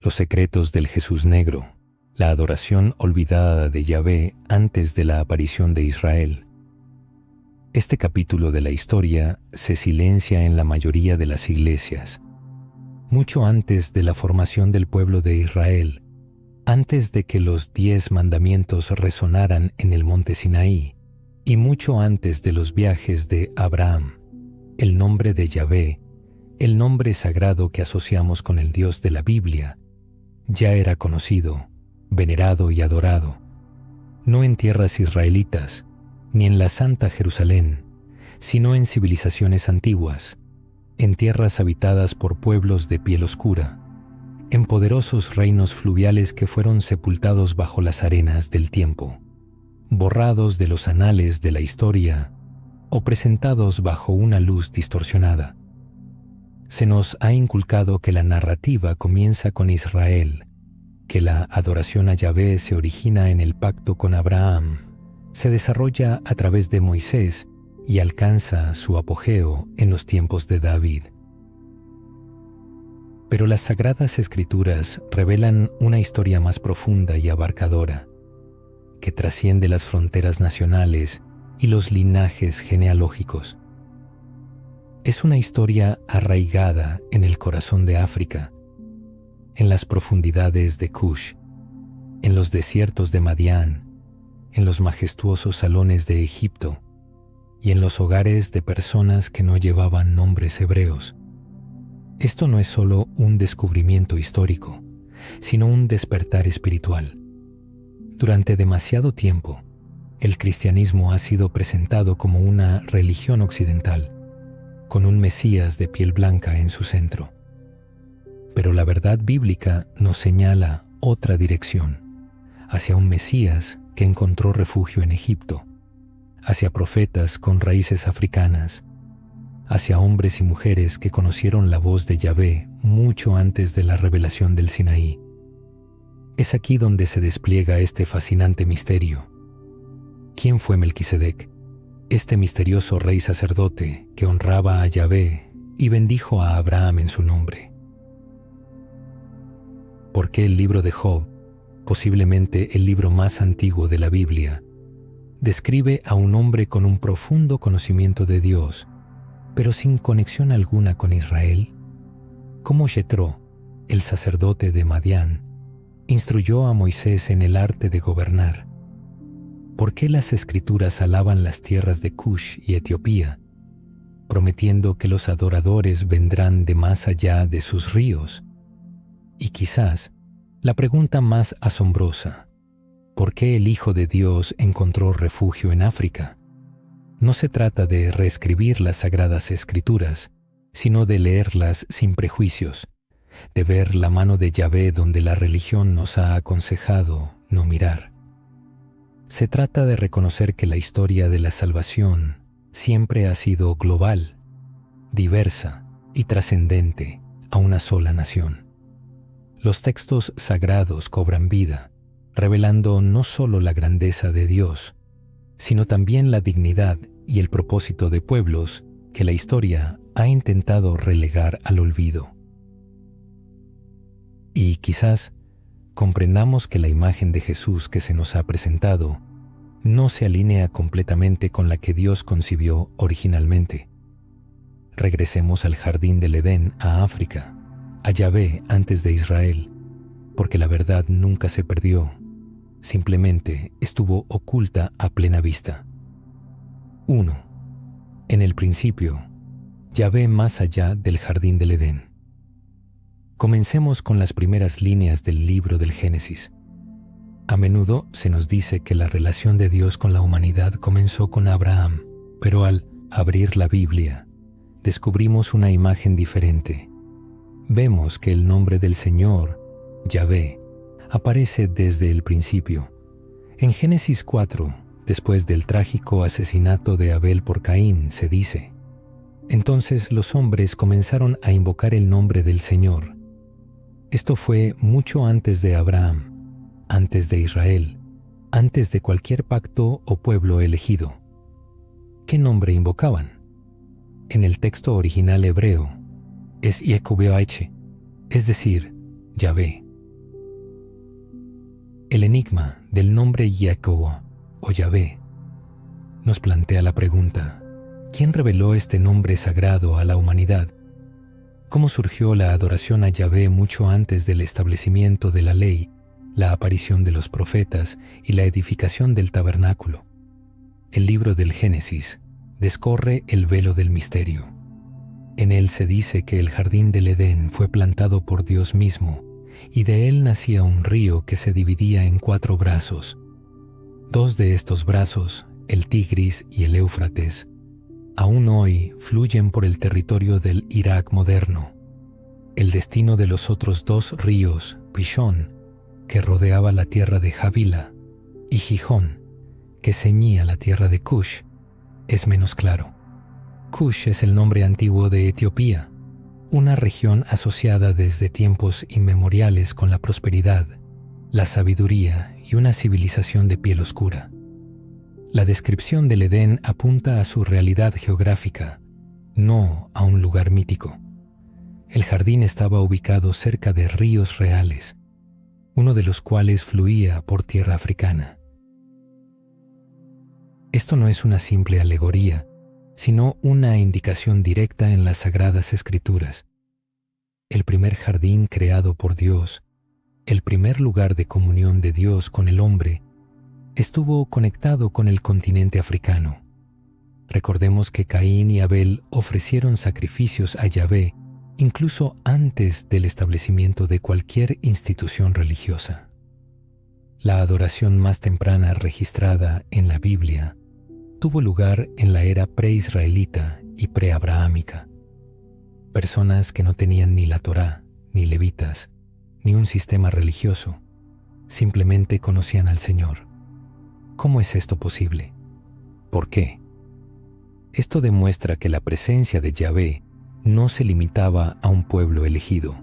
Los secretos del Jesús negro, la adoración olvidada de Yahvé antes de la aparición de Israel. Este capítulo de la historia se silencia en la mayoría de las iglesias. Mucho antes de la formación del pueblo de Israel, antes de que los 10 mandamientos resonaran en el monte Sinaí, y mucho antes de los viajes de Abraham, el nombre de Yahvé, el nombre sagrado que asociamos con el Dios de la Biblia, ya era conocido, venerado y adorado, no en tierras israelitas, ni en la Santa Jerusalén, sino en civilizaciones antiguas, en tierras habitadas por pueblos de piel oscura, en poderosos reinos fluviales que fueron sepultados bajo las arenas del tiempo, borrados de los anales de la historia o presentados bajo una luz distorsionada. Se nos ha inculcado que la narrativa comienza con Israel, que la adoración a Yahvé se origina en el pacto con Abraham, se desarrolla a través de Moisés y alcanza su apogeo en los tiempos de David. Pero las Sagradas Escrituras revelan una historia más profunda y abarcadora, que trasciende las fronteras nacionales y los linajes genealógicos. Es una historia arraigada en el corazón de África, en las profundidades de Kush, en los desiertos de Madián, en los majestuosos salones de Egipto y en los hogares de personas que no llevaban nombres hebreos. Esto no es solo un descubrimiento histórico, sino un despertar espiritual. Durante demasiado tiempo, el cristianismo ha sido presentado como una religión occidental, con un Mesías de piel blanca en su centro. Pero la verdad bíblica nos señala otra dirección, hacia un Mesías que encontró refugio en Egipto, hacia profetas con raíces africanas, hacia hombres y mujeres que conocieron la voz de Yahvé mucho antes de la revelación del Sinaí. Es aquí donde se despliega este fascinante misterio. ¿Quién fue Melquisedec? Este misterioso rey sacerdote que honraba a Yahvé y bendijo a Abraham en su nombre. ¿Por qué el libro de Job, posiblemente el libro más antiguo de la Biblia, describe a un hombre con un profundo conocimiento de Dios, pero sin conexión alguna con Israel? ¿Cómo Jetro, el sacerdote de Madián, instruyó a Moisés en el arte de gobernar? ¿Por qué las Escrituras alaban las tierras de Cush y Etiopía, prometiendo que los adoradores vendrán de más allá de sus ríos? Y quizás la pregunta más asombrosa, ¿por qué el Hijo de Dios encontró refugio en África? No se trata de reescribir las Sagradas Escrituras, sino de leerlas sin prejuicios, de ver la mano de Yahvé donde la religión nos ha aconsejado no mirar. Se trata de reconocer que la historia de la salvación siempre ha sido global, diversa y trascendente a una sola nación. Los textos sagrados cobran vida, revelando no solo la grandeza de Dios, sino también la dignidad y el propósito de pueblos que la historia ha intentado relegar al olvido. Y quizás comprendamos que la imagen de Jesús que se nos ha presentado no se alinea completamente con la que Dios concibió originalmente. Regresemos al jardín del Edén, a África, a Yahvé antes de Israel, porque la verdad nunca se perdió, simplemente estuvo oculta a plena vista. 1. En el principio, Yahvé más allá del jardín del Edén. Comencemos con las primeras líneas del libro del Génesis. A menudo se nos dice que la relación de Dios con la humanidad comenzó con Abraham, pero al abrir la Biblia, descubrimos una imagen diferente. Vemos que el nombre del Señor, Yahvé, aparece desde el principio. En Génesis 4, después del trágico asesinato de Abel por Caín, se dice: entonces los hombres comenzaron a invocar el nombre del Señor. Esto fue mucho antes de Abraham, antes de Israel, antes de cualquier pacto o pueblo elegido. ¿Qué nombre invocaban? En el texto original hebreo es Yehuvah, es decir, Yahvé. El enigma del nombre Yakoa o Yahvé nos plantea la pregunta: ¿quién reveló este nombre sagrado a la humanidad? ¿Cómo surgió la adoración a Yahvé mucho antes del establecimiento de la ley, la aparición de los profetas y la edificación del tabernáculo? El libro del Génesis descorre el velo del misterio. En él se dice que el jardín del Edén fue plantado por Dios mismo, y de él nacía un río que se dividía en 4 brazos. 2 de estos brazos, el Tigris y el Éufrates, aún hoy fluyen por el territorio del Irak moderno. El destino de los otros 2 ríos, Pishón, que rodeaba la tierra de Javila, y Gijón, que ceñía la tierra de Cush, es menos claro. Cush es el nombre antiguo de Etiopía, una región asociada desde tiempos inmemoriales con la prosperidad, la sabiduría y una civilización de piel oscura. La descripción del Edén apunta a su realidad geográfica, no a un lugar mítico. El jardín estaba ubicado cerca de ríos reales, uno de los cuales fluía por tierra africana. Esto no es una simple alegoría, sino una indicación directa en las Sagradas Escrituras. El primer jardín creado por Dios, el primer lugar de comunión de Dios con el hombre, estuvo conectado con el continente africano. Recordemos que Caín y Abel ofrecieron sacrificios a Yahvé incluso antes del establecimiento de cualquier institución religiosa. La adoración más temprana registrada en la Biblia tuvo lugar en la era preisraelita y preabrahámica. Personas que no tenían ni la Torá, ni levitas, ni un sistema religioso, simplemente conocían al Señor. ¿Cómo es esto posible? ¿Por qué? Esto demuestra que la presencia de Yahvé no se limitaba a un pueblo elegido.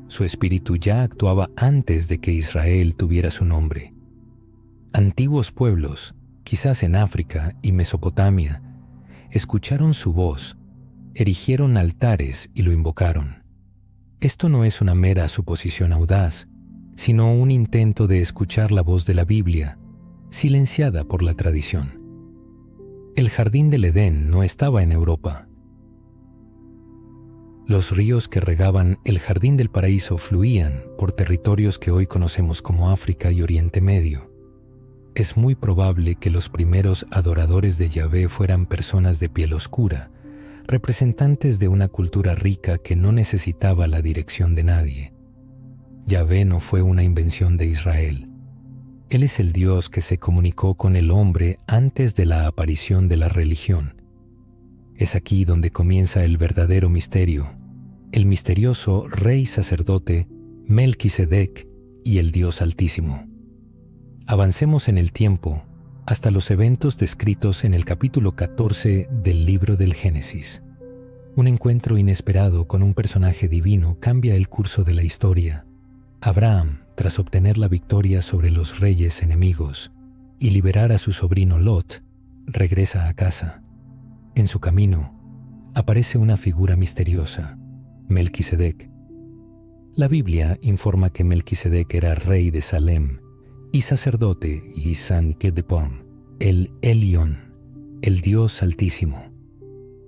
Su espíritu ya actuaba antes de que Israel tuviera su nombre. Antiguos pueblos, quizás en África y Mesopotamia, escucharon su voz, erigieron altares y lo invocaron. Esto no es una mera suposición audaz, sino un intento de escuchar la voz de la Biblia, silenciada por la tradición. El jardín del Edén no estaba en Europa. Los ríos que regaban el jardín del paraíso fluían por territorios que hoy conocemos como África y Oriente Medio. Es muy probable que los primeros adoradores de Yahvé fueran personas de piel oscura, representantes de una cultura rica que no necesitaba la dirección de nadie. Yahvé no fue una invención de Israel. Él es el Dios que se comunicó con el hombre antes de la aparición de la religión. Es aquí donde comienza el verdadero misterio, el misterioso rey sacerdote Melquisedec y el Dios Altísimo. Avancemos en el tiempo hasta los eventos descritos en el capítulo 14 del libro del Génesis. Un encuentro inesperado con un personaje divino cambia el curso de la historia. Abraham, tras obtener la victoria sobre los reyes enemigos y liberar a su sobrino Lot, regresa a casa. En su camino, aparece una figura misteriosa, Melquisedec. La Biblia informa que Melquisedec era rey de Salem y sacerdote y San-Kedepom, el Elión, el Dios Altísimo.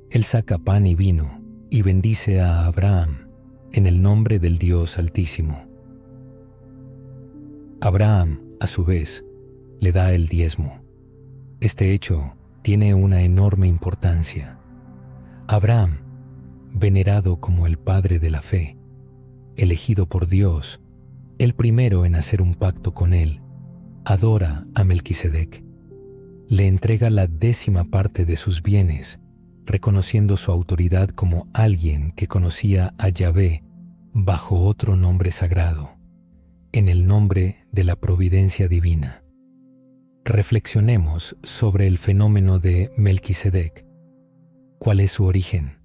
Él saca pan y vino y bendice a Abraham en el nombre del Dios Altísimo. Abraham, a su vez, le da el diezmo. Este hecho tiene una enorme importancia. Abraham, venerado como el padre de la fe, elegido por Dios, el primero en hacer un pacto con él, adora a Melquisedec. Le entrega la 10ª parte de sus bienes, reconociendo su autoridad como alguien que conocía a Yahvé bajo otro nombre sagrado, en el nombre de la providencia divina. Reflexionemos sobre el fenómeno de Melquisedec. ¿Cuál es su origen?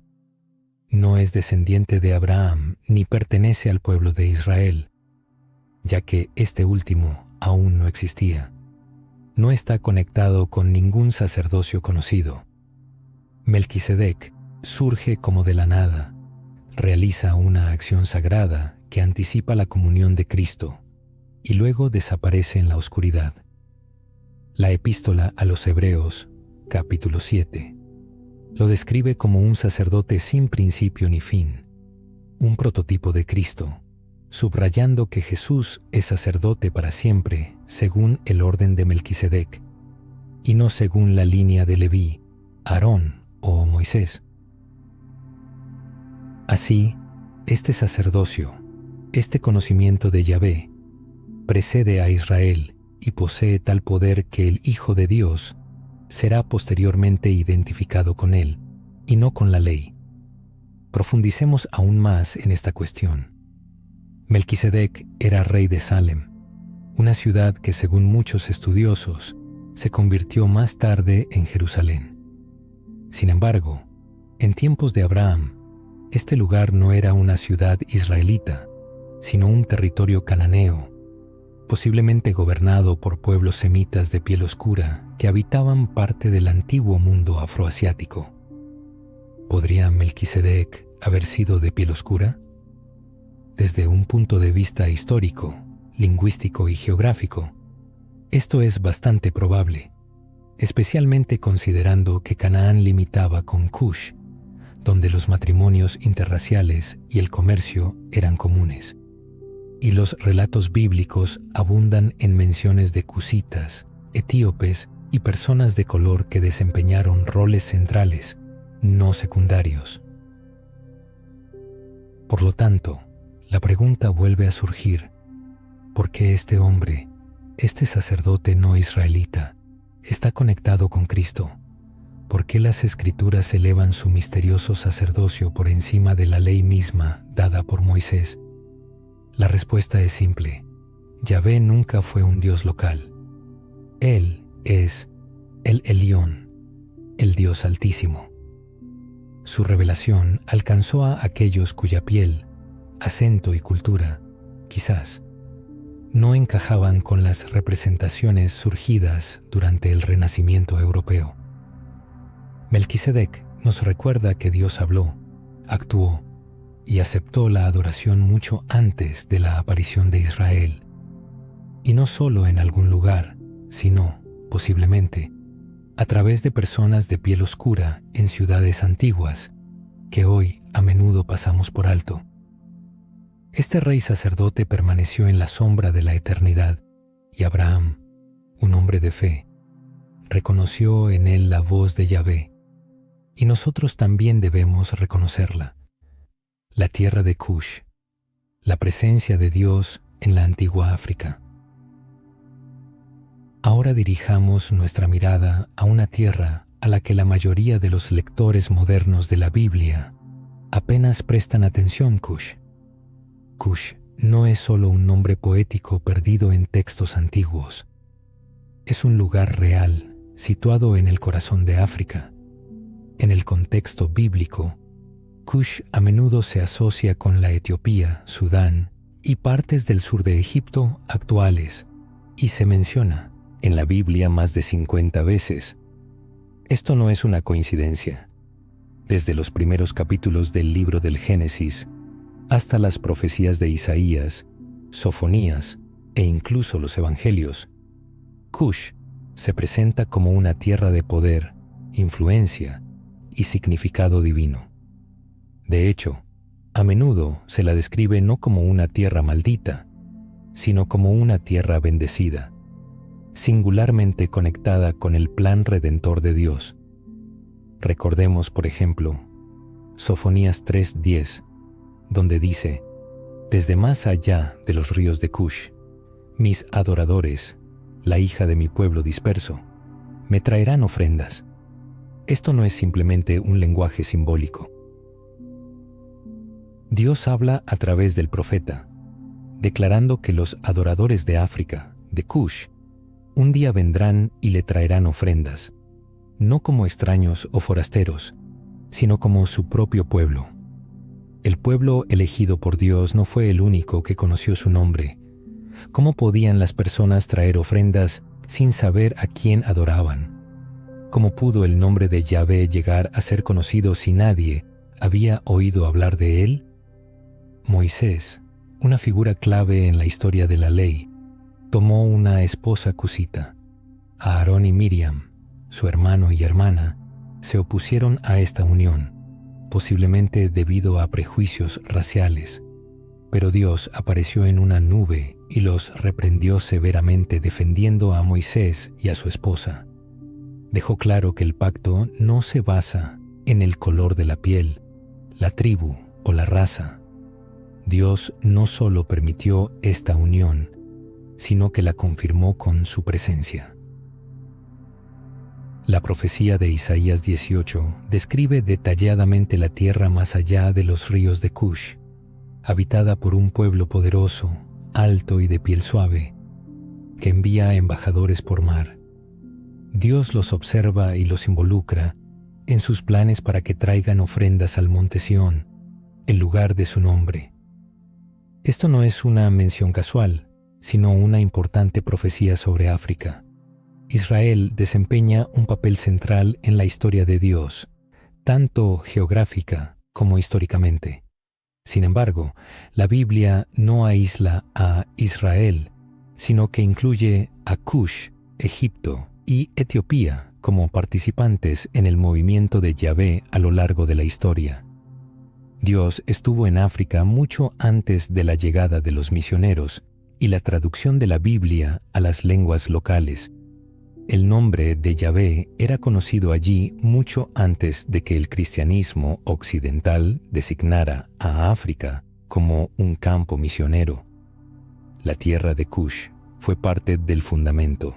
No es descendiente de Abraham ni pertenece al pueblo de Israel, ya que este último aún no existía. No está conectado con ningún sacerdocio conocido. Melquisedec surge como de la nada, realiza una acción sagrada que anticipa la comunión de Cristo. y luego desaparece en la oscuridad. La epístola a los Hebreos, capítulo 7, lo describe como un sacerdote sin principio ni fin, un prototipo de Cristo, subrayando que Jesús es sacerdote para siempre según el orden de Melquisedec, y no según la línea de Leví, Aarón o Moisés. Así, este sacerdocio, este conocimiento de Yahvé, precede a Israel y posee tal poder que el Hijo de Dios será posteriormente identificado con él, y no con la ley. Profundicemos aún más en esta cuestión. Melquisedec era rey de Salem, una ciudad que según muchos estudiosos se convirtió más tarde en Jerusalén. Sin embargo, en tiempos de Abraham, este lugar no era una ciudad israelita, sino un territorio cananeo, posiblemente gobernado por pueblos semitas de piel oscura que habitaban parte del antiguo mundo afroasiático. ¿Podría Melquisedec haber sido de piel oscura? Desde un punto de vista histórico, lingüístico y geográfico, esto es bastante probable, especialmente considerando que Canaán limitaba con Cush, donde los matrimonios interraciales y el comercio eran comunes. Y los relatos bíblicos abundan en menciones de cusitas, etíopes y personas de color que desempeñaron roles centrales, no secundarios. Por lo tanto, la pregunta vuelve a surgir: ¿por qué este hombre, este sacerdote no israelita, está conectado con Cristo? ¿Por qué las Escrituras elevan su misterioso sacerdocio por encima de la ley misma dada por Moisés? La respuesta es simple: Yahvé nunca fue un Dios local. Él es el Elión, el Dios Altísimo. Su revelación alcanzó a aquellos cuya piel, acento y cultura, quizás, no encajaban con las representaciones surgidas durante el Renacimiento europeo. Melquisedec nos recuerda que Dios habló, actuó y aceptó la adoración mucho antes de la aparición de Israel, y no solo en algún lugar, sino, posiblemente, a través de personas de piel oscura en ciudades antiguas, que hoy a menudo pasamos por alto. Este rey sacerdote permaneció en la sombra de la eternidad, y Abraham, un hombre de fe, reconoció en él la voz de Yahvé, y nosotros también debemos reconocerla. La tierra de Cush, la presencia de Dios en la antigua África. Ahora dirijamos nuestra mirada a una tierra a la que la mayoría de los lectores modernos de la Biblia apenas prestan atención. Cush. Cush no es solo un nombre poético perdido en textos antiguos. Es un lugar real, situado en el corazón de África. En el contexto bíblico, Cush a menudo se asocia con la Etiopía, Sudán y partes del sur de Egipto actuales, y se menciona en la Biblia más de 50 veces. Esto no es una coincidencia. Desde los primeros capítulos del libro del Génesis hasta las profecías de Isaías, Sofonías e incluso los Evangelios, Cush se presenta como una tierra de poder, influencia y significado divino. De hecho, a menudo se la describe no como una tierra maldita, sino como una tierra bendecida, singularmente conectada con el plan redentor de Dios. Recordemos, por ejemplo, Sofonías 3:10, donde dice: «Desde más allá de los ríos de Cush, mis adoradores, la hija de mi pueblo disperso, me traerán ofrendas». Esto no es simplemente un lenguaje simbólico. Dios habla a través del profeta, declarando que los adoradores de África, de Cush, un día vendrán y le traerán ofrendas, no como extraños o forasteros, sino como su propio pueblo. El pueblo elegido por Dios no fue el único que conoció su nombre. ¿Cómo podían las personas traer ofrendas sin saber a quién adoraban? ¿Cómo pudo el nombre de Yahvé llegar a ser conocido si nadie había oído hablar de él? Moisés, una figura clave en la historia de la ley, tomó una esposa cusita. Aarón y Miriam, su hermano y hermana, se opusieron a esta unión, posiblemente debido a prejuicios raciales, pero Dios apareció en una nube y los reprendió severamente defendiendo a Moisés y a su esposa. Dejó claro que el pacto no se basa en el color de la piel, la tribu o la raza. Dios no solo permitió esta unión, sino que la confirmó con su presencia. La profecía de Isaías 18 describe detalladamente la tierra más allá de los ríos de Cush, habitada por un pueblo poderoso, alto y de piel suave, que envía embajadores por mar. Dios los observa y los involucra en sus planes para que traigan ofrendas al monte Sión, el lugar de su nombre. Esto no es una mención casual, sino una importante profecía sobre África. Israel desempeña un papel central en la historia de Dios, tanto geográfica como históricamente. Sin embargo, la Biblia no aísla a Israel, sino que incluye a Cush, Egipto y Etiopía como participantes en el movimiento de Yahvé a lo largo de la historia. Dios estuvo en África mucho antes de la llegada de los misioneros y la traducción de la Biblia a las lenguas locales. El nombre de Yahvé era conocido allí mucho antes de que el cristianismo occidental designara a África como un campo misionero. La tierra de Cush fue parte del fundamento,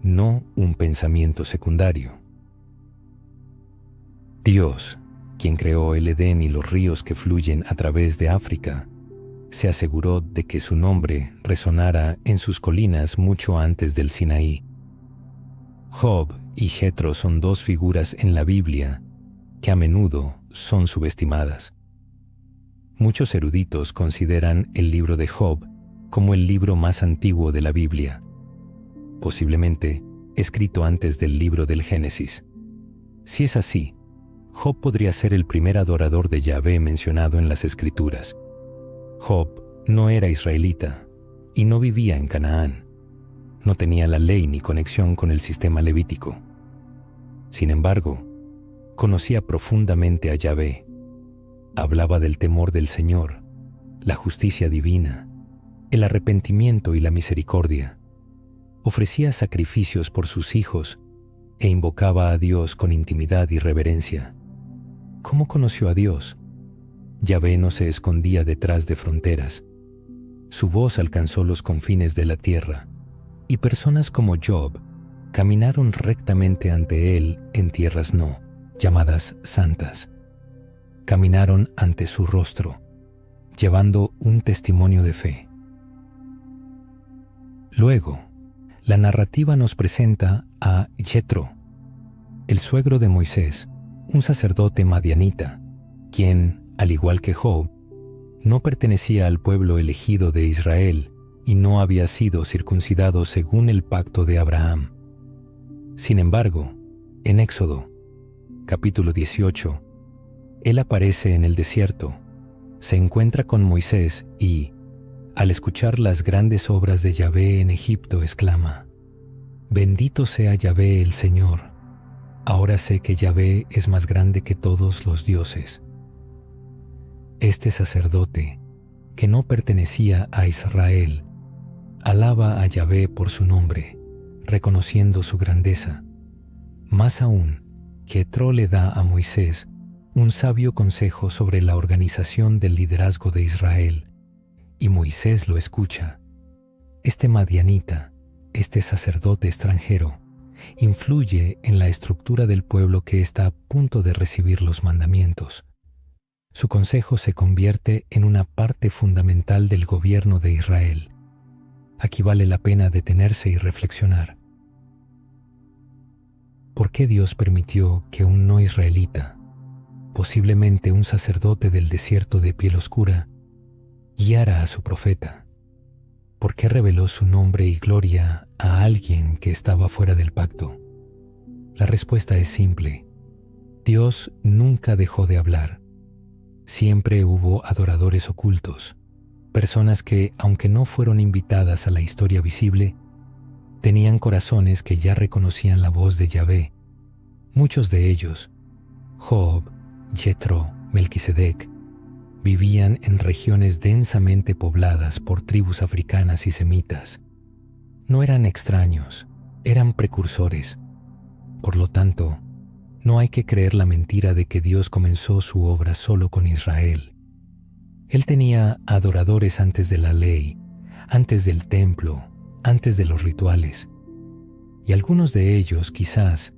no un pensamiento secundario. Dios, quien creó el Edén y los ríos que fluyen a través de África, se aseguró de que su nombre resonara en sus colinas mucho antes del Sinaí. Job y Jetro son dos figuras en la Biblia que a menudo son subestimadas. Muchos eruditos consideran el libro de Job como el libro más antiguo de la Biblia, posiblemente escrito antes del libro del Génesis. Si es así, Job podría ser el primer adorador de Yahvé mencionado en las Escrituras. Job no era israelita y no vivía en Canaán. No tenía la ley ni conexión con el sistema levítico. Sin embargo, conocía profundamente a Yahvé. Hablaba del temor del Señor, la justicia divina, el arrepentimiento y la misericordia. Ofrecía sacrificios por sus hijos e invocaba a Dios con intimidad y reverencia. ¿Cómo conoció a Dios? Yahvé no se escondía detrás de fronteras. Su voz alcanzó los confines de la tierra, y personas como Job caminaron rectamente ante él en tierras no, llamadas santas. Caminaron ante su rostro, llevando un testimonio de fe. Luego, la narrativa nos presenta a Jetro, el suegro de Moisés, un sacerdote madianita, quien, al igual que Job, no pertenecía al pueblo elegido de Israel y no había sido circuncidado según el pacto de Abraham. Sin embargo, en Éxodo, capítulo 18, él aparece en el desierto, se encuentra con Moisés y, al escuchar las grandes obras de Yahvé en Egipto, exclama: «Bendito sea Yahvé el Señor. Ahora sé que Yahvé es más grande que todos los dioses». Este sacerdote, que no pertenecía a Israel, alaba a Yahvé por su nombre, reconociendo su grandeza. Más aún, Jetro le da a Moisés un sabio consejo sobre la organización del liderazgo de Israel, y Moisés lo escucha. Este madianita, este sacerdote extranjero, influye en la estructura del pueblo que está a punto de recibir los mandamientos. Su consejo se convierte en una parte fundamental del gobierno de Israel. Aquí vale la pena detenerse y reflexionar. ¿Por qué Dios permitió que un no israelita, posiblemente un sacerdote del desierto de piel oscura, guiara a su profeta? ¿Por qué reveló su nombre y gloria a alguien que estaba fuera del pacto? La respuesta es simple. Dios nunca dejó de hablar. Siempre hubo adoradores ocultos. personas que, aunque no fueron invitadas a la historia visible, tenían corazones que ya reconocían la voz de Yahvé. Muchos de ellos, Job, Jetro, Melquisedec, vivían en regiones densamente pobladas por tribus africanas y semitas. No eran extraños, eran precursores. Por lo tanto, no hay que creer la mentira de que Dios comenzó su obra solo con Israel. Él tenía adoradores antes de la ley, antes del templo, antes de los rituales. Y algunos de ellos, quizás,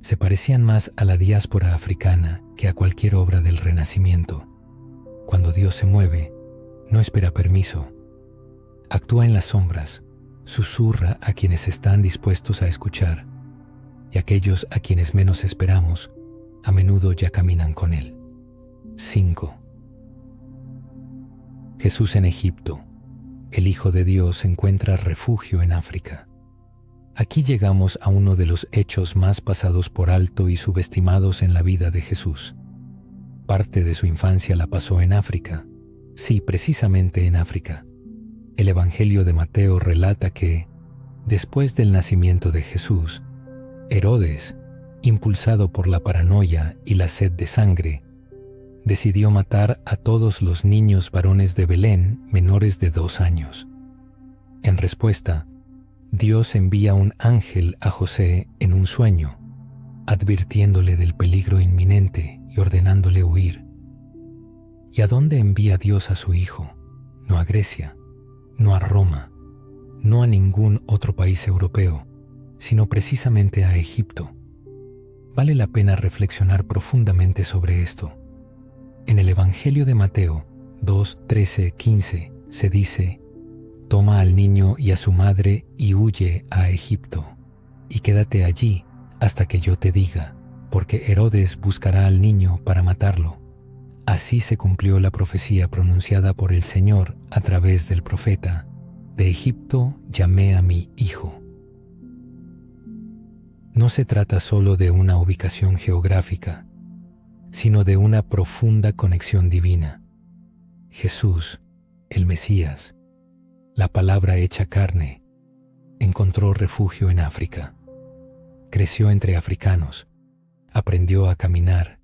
se parecían más a la diáspora africana que a cualquier obra del Renacimiento. Cuando Dios se mueve, no espera permiso. Actúa en las sombras, susurra a quienes están dispuestos a escuchar, y aquellos a quienes menos esperamos, a menudo ya caminan con Él. 5. Jesús en Egipto. El Hijo de Dios encuentra refugio en África. Aquí llegamos a uno de los hechos más pasados por alto y subestimados en la vida de Jesús. Parte de su infancia la pasó en África. Sí, precisamente en África. El Evangelio de Mateo relata que, después del nacimiento de Jesús, Herodes, impulsado por la paranoia y la sed de sangre, decidió matar a todos los niños varones de Belén menores de 2 años. En respuesta, Dios envía un ángel a José en un sueño, advirtiéndole del peligro inminente y ordenándole huir. ¿Y a dónde envía Dios a su Hijo? No a Grecia, no a Roma, no a ningún otro país europeo, sino precisamente a Egipto. Vale la pena reflexionar profundamente sobre esto. En el Evangelio de Mateo 2, 13, 15 se dice: «Toma al niño y a su madre y huye a Egipto, y quédate allí hasta que yo te diga, porque Herodes buscará al niño para matarlo». Así se cumplió la profecía pronunciada por el Señor a través del profeta: «De Egipto llamé a mi hijo». No se trata solo de una ubicación geográfica, sino de una profunda conexión divina. Jesús, el Mesías, la palabra hecha carne, encontró refugio en África. Creció entre africanos, aprendió a caminar,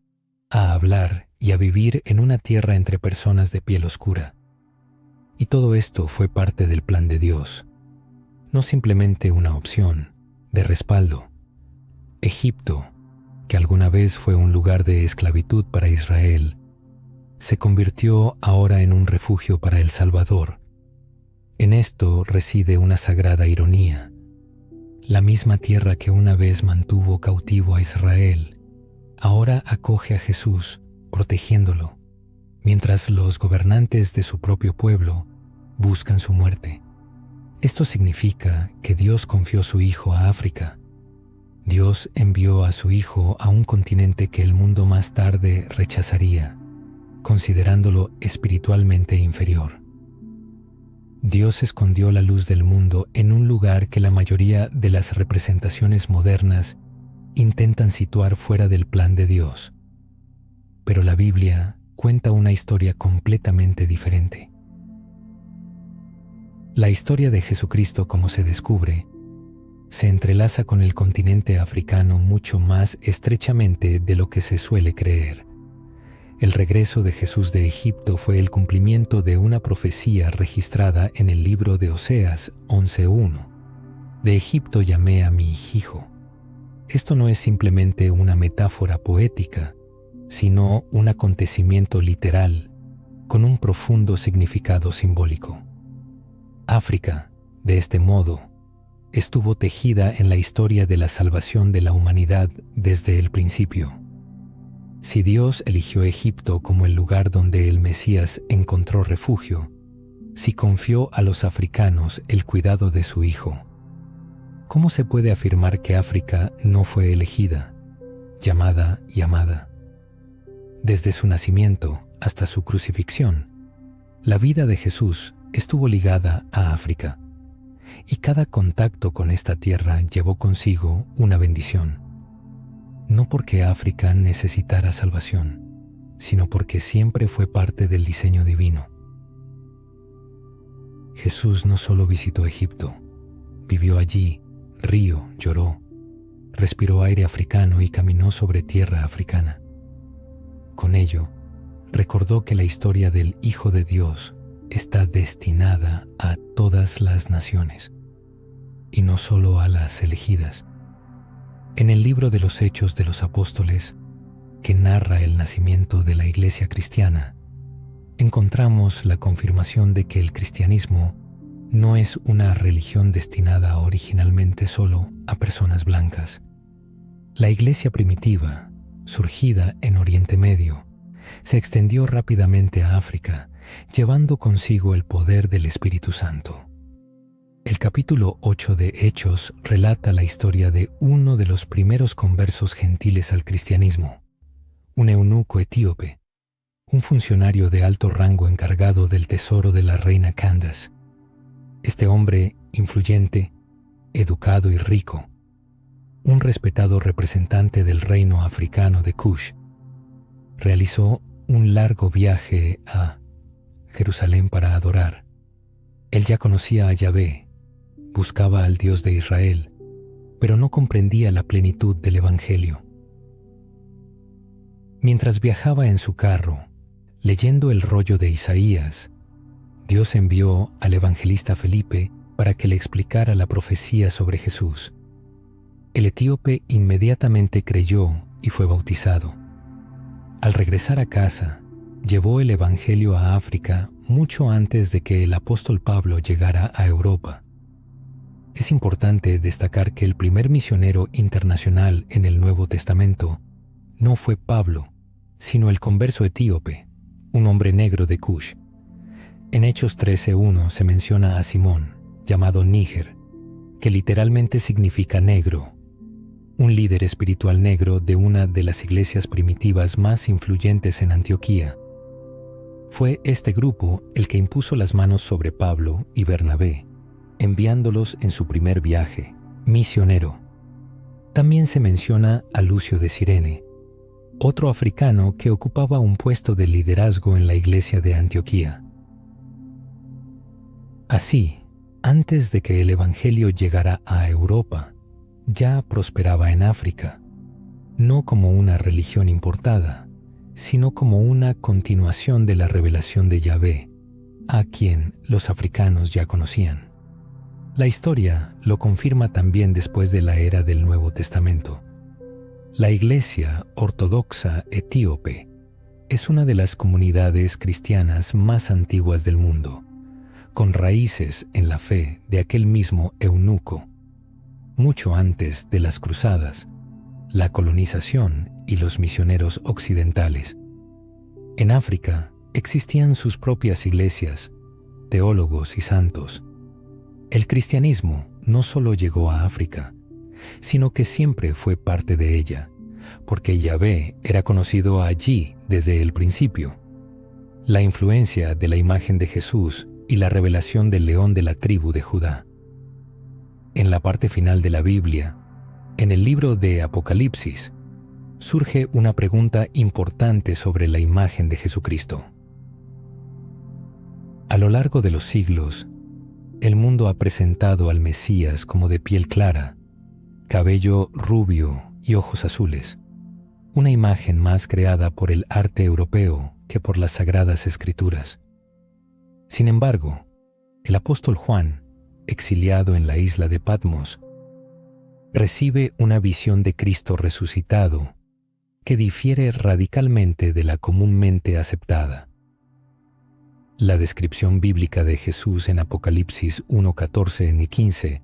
a hablar y a vivir en una tierra entre personas de piel oscura. Y todo esto fue parte del plan de Dios, no simplemente una opción, de respaldo. Egipto, que alguna vez fue un lugar de esclavitud para Israel, se convirtió ahora en un refugio para el Salvador. En esto reside una sagrada ironía. La misma tierra que una vez mantuvo cautivo a Israel, ahora acoge a Jesús, protegiéndolo, mientras los gobernantes de su propio pueblo buscan su muerte. Esto significa que Dios confió su Hijo a África. Dios envió a su Hijo a un continente que el mundo más tarde rechazaría, considerándolo espiritualmente inferior. Dios escondió la luz del mundo en un lugar que la mayoría de las representaciones modernas intentan situar fuera del plan de Dios. Pero la Biblia cuenta una historia completamente diferente. La historia de Jesucristo, como se descubre, se entrelaza con el continente africano mucho más estrechamente de lo que se suele creer. El regreso de Jesús de Egipto fue el cumplimiento de una profecía registrada en el libro de Oseas 11:1. De Egipto llamé a mi hijo. Esto no es simplemente una metáfora poética, sino un acontecimiento literal, con un profundo significado simbólico. África, de este modo, estuvo tejida en la historia de la salvación de la humanidad desde el principio. Si Dios eligió Egipto como el lugar donde el Mesías encontró refugio, si confió a los africanos el cuidado de su Hijo, ¿cómo se puede afirmar que África no fue elegida, llamada y amada? Desde su nacimiento hasta su crucifixión, la vida de Jesús estuvo ligada a África, y cada contacto con esta tierra llevó consigo una bendición. No porque África necesitara salvación, sino porque siempre fue parte del diseño divino. Jesús no solo visitó Egipto, vivió allí, rió, lloró, respiró aire africano y caminó sobre tierra africana. Con ello, recordó que la historia del Hijo de Dios está destinada a todas las naciones, y no solo a las elegidas. En el libro de los Hechos de los Apóstoles, que narra el nacimiento de la Iglesia cristiana, encontramos la confirmación de que el cristianismo no es una religión destinada originalmente solo a personas blancas. La Iglesia primitiva, surgida en Oriente Medio, se extendió rápidamente a África, llevando consigo el poder del Espíritu Santo. El capítulo 8 de Hechos relata la historia de uno de los primeros conversos gentiles al cristianismo, un eunuco etíope, un funcionario de alto rango encargado del tesoro de la reina Candace. Este hombre influyente, educado y rico, un respetado representante del reino africano de Kush, realizó un largo viaje a Jerusalén para adorar. Él ya conocía a Yahvé, buscaba al Dios de Israel, pero no comprendía la plenitud del Evangelio. Mientras viajaba en su carro, leyendo el rollo de Isaías, Dios envió al evangelista Felipe para que le explicara la profecía sobre Jesús. El etíope inmediatamente creyó y fue bautizado. Al regresar a casa, llevó el evangelio a África mucho antes de que el apóstol Pablo llegara a Europa. Es importante destacar que el primer misionero internacional en el Nuevo Testamento no fue Pablo, sino el converso etíope, un hombre negro de Kush. En Hechos 13:1 se menciona a Simón, llamado Níger, que literalmente significa negro, un líder espiritual negro de una de las iglesias primitivas más influyentes en Antioquía. Fue este grupo el que impuso las manos sobre Pablo y Bernabé, enviándolos en su primer viaje misionero. También se menciona a Lucio de Cirene, otro africano que ocupaba un puesto de liderazgo en la iglesia de Antioquía. Así, antes de que el evangelio llegara a Europa, ya prosperaba en África, no como una religión importada, sino como una continuación de la revelación de Yahvé, a quien los africanos ya conocían. La historia lo confirma también después de la era del Nuevo Testamento. La Iglesia Ortodoxa Etíope es una de las comunidades cristianas más antiguas del mundo, con raíces en la fe de aquel mismo eunuco, mucho antes de las cruzadas, la colonización y los misioneros occidentales. En África existían sus propias iglesias, teólogos y santos. El cristianismo no solo llegó a África, sino que siempre fue parte de ella, porque Yahvé era conocido allí desde el principio. La influencia de la imagen de Jesús y la revelación del león de la tribu de Judá. En la parte final de la Biblia, en el libro de Apocalipsis, surge una pregunta importante sobre la imagen de Jesucristo. A lo largo de los siglos, el mundo ha presentado al Mesías como de piel clara, cabello rubio y ojos azules, una imagen más creada por el arte europeo que por las sagradas escrituras. Sin embargo, el apóstol Juan, exiliado en la isla de Patmos, recibe una visión de Cristo resucitado que difiere radicalmente de la comúnmente aceptada. La descripción bíblica de Jesús en Apocalipsis 1:14 y 15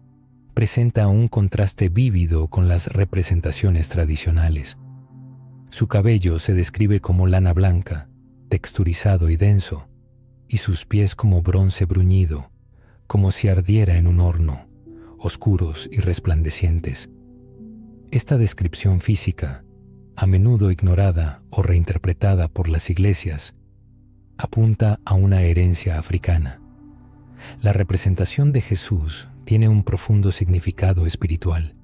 presenta un contraste vívido con las representaciones tradicionales. Su cabello se describe como lana blanca, texturizado y denso, y sus pies como bronce bruñido, como si ardiera en un horno, oscuros y resplandecientes. Esta descripción física, a menudo ignorada o reinterpretada por las iglesias, apunta a una herencia africana. La representación de Jesús tiene un profundo significado espiritual.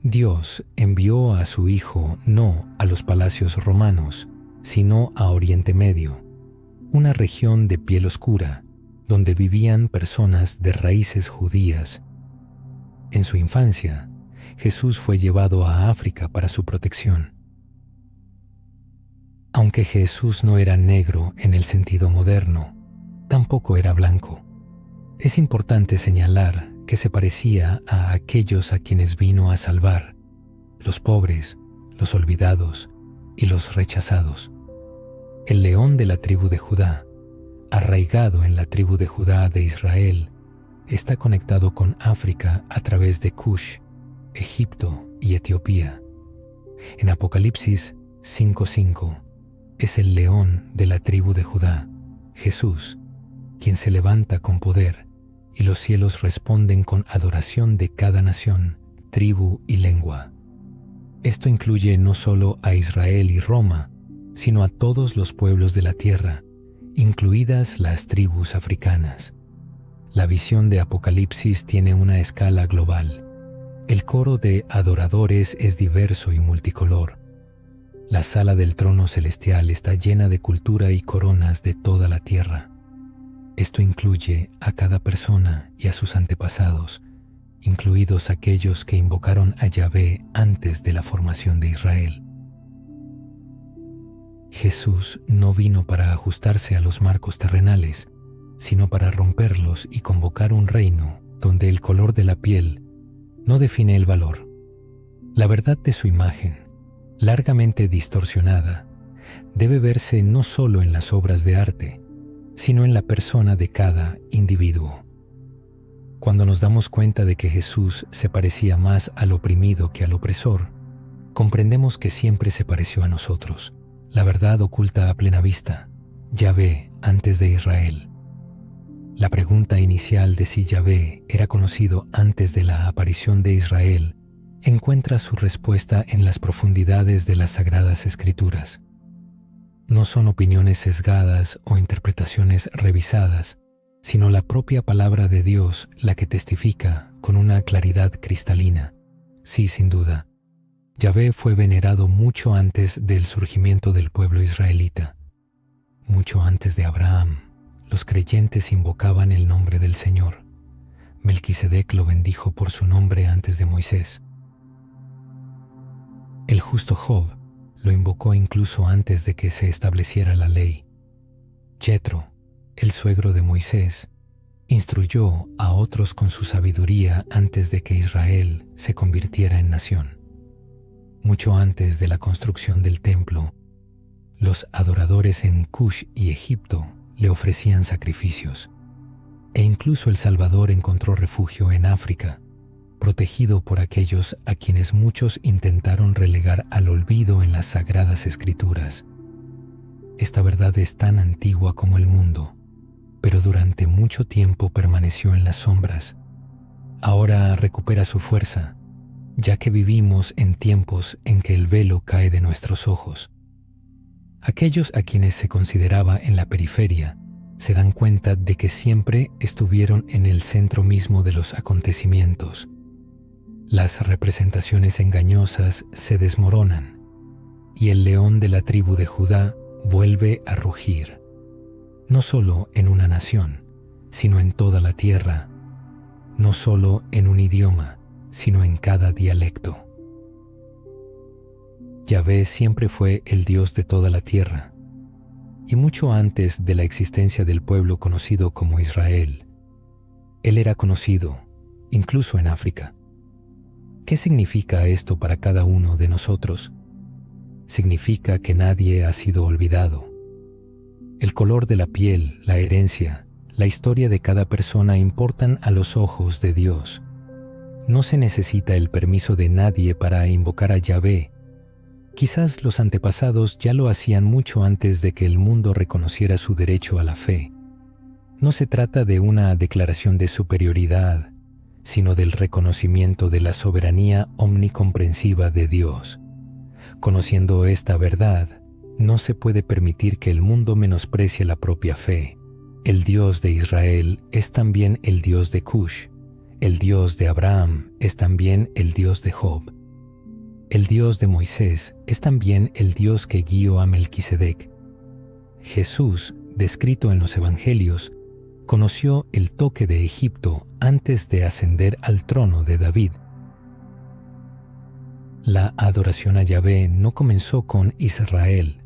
Dios envió a su Hijo no a los palacios romanos, sino a Oriente Medio, una región de piel oscura, donde vivían personas de raíces judías. En su infancia, Jesús fue llevado a África para su protección. Aunque Jesús no era negro en el sentido moderno, tampoco era blanco. Es importante señalar que se parecía a aquellos a quienes vino a salvar, los pobres, los olvidados y los rechazados. El león de la tribu de Judá, arraigado en la tribu de Judá de Israel, está conectado con África a través de Cush, Egipto y Etiopía. En Apocalipsis 5:5 es el león de la tribu de Judá, Jesús, quien se levanta con poder, y los cielos responden con adoración de cada nación, tribu y lengua. Esto incluye no solo a Israel y Roma, sino a todos los pueblos de la tierra, incluidas las tribus africanas. La visión de Apocalipsis tiene una escala global. El coro de adoradores es diverso y multicolor. La sala del trono celestial está llena de cultura y coronas de toda la tierra. Esto incluye a cada persona y a sus antepasados, incluidos aquellos que invocaron a Yahvé antes de la formación de Israel. Jesús no vino para ajustarse a los marcos terrenales, sino para romperlos y convocar un reino donde el color de la piel no define el valor. La verdad de su imagen, largamente distorsionada, debe verse no solo en las obras de arte, sino en la persona de cada individuo. Cuando nos damos cuenta de que Jesús se parecía más al oprimido que al opresor, comprendemos que siempre se pareció a nosotros. La verdad oculta a plena vista, Yahvé antes de Israel. La pregunta inicial de si Yahvé era conocido antes de la aparición de Israel encuentra su respuesta en las profundidades de las Sagradas Escrituras. No son opiniones sesgadas o interpretaciones revisadas, sino la propia palabra de Dios la que testifica con una claridad cristalina. Sí, sin duda, Yahvé fue venerado mucho antes del surgimiento del pueblo israelita. Mucho antes de Abraham, los creyentes invocaban el nombre del Señor. Melquisedec lo bendijo por su nombre antes de Moisés. El justo Job lo invocó incluso antes de que se estableciera la ley. Jetro, el suegro de Moisés, instruyó a otros con su sabiduría antes de que Israel se convirtiera en nación. Mucho antes de la construcción del templo, los adoradores en Cush y Egipto le ofrecían sacrificios, e incluso el Salvador encontró refugio en África, protegido por aquellos a quienes muchos intentaron relegar al olvido en las Sagradas Escrituras. Esta verdad es tan antigua como el mundo, pero durante mucho tiempo permaneció en las sombras. Ahora recupera su fuerza, ya que vivimos en tiempos en que el velo cae de nuestros ojos. Aquellos a quienes se consideraba en la periferia se dan cuenta de que siempre estuvieron en el centro mismo de los acontecimientos. Las representaciones engañosas se desmoronan y el león de la tribu de Judá vuelve a rugir, no solo en una nación, sino en toda la tierra, no solo en un idioma, sino en cada dialecto. Yahvé siempre fue el Dios de toda la tierra, y mucho antes de la existencia del pueblo conocido como Israel, Él era conocido, incluso en África. ¿Qué significa esto para cada uno de nosotros? Significa que nadie ha sido olvidado. El color de la piel, la herencia, la historia de cada persona importan a los ojos de Dios. No se necesita el permiso de nadie para invocar a Yahvé. Quizás los antepasados ya lo hacían mucho antes de que el mundo reconociera su derecho a la fe. No se trata de una declaración de superioridad, sino del reconocimiento de la soberanía omnicomprensiva de Dios. Conociendo esta verdad, no se puede permitir que el mundo menosprecie la propia fe. El Dios de Israel es también el Dios de Cush. El Dios de Abraham es también el Dios de Job. El Dios de Moisés es también el Dios que guió a Melquisedec. Jesús, descrito en los Evangelios, conoció el toque de Egipto antes de ascender al trono de David. La adoración a Yahvé no comenzó con Israel,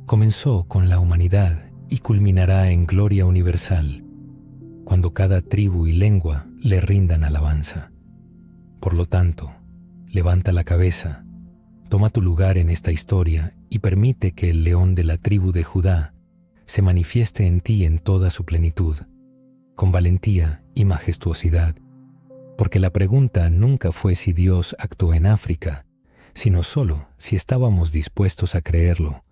comenzó con la humanidad y culminará en gloria universal, cuando cada tribu y lengua le rindan alabanza. Por lo tanto, levanta la cabeza, toma tu lugar en esta historia y permite que el león de la tribu de Judá se manifieste en ti en toda su plenitud, con valentía y majestuosidad, porque la pregunta nunca fue si Dios actuó en África, sino solo si estábamos dispuestos a creerlo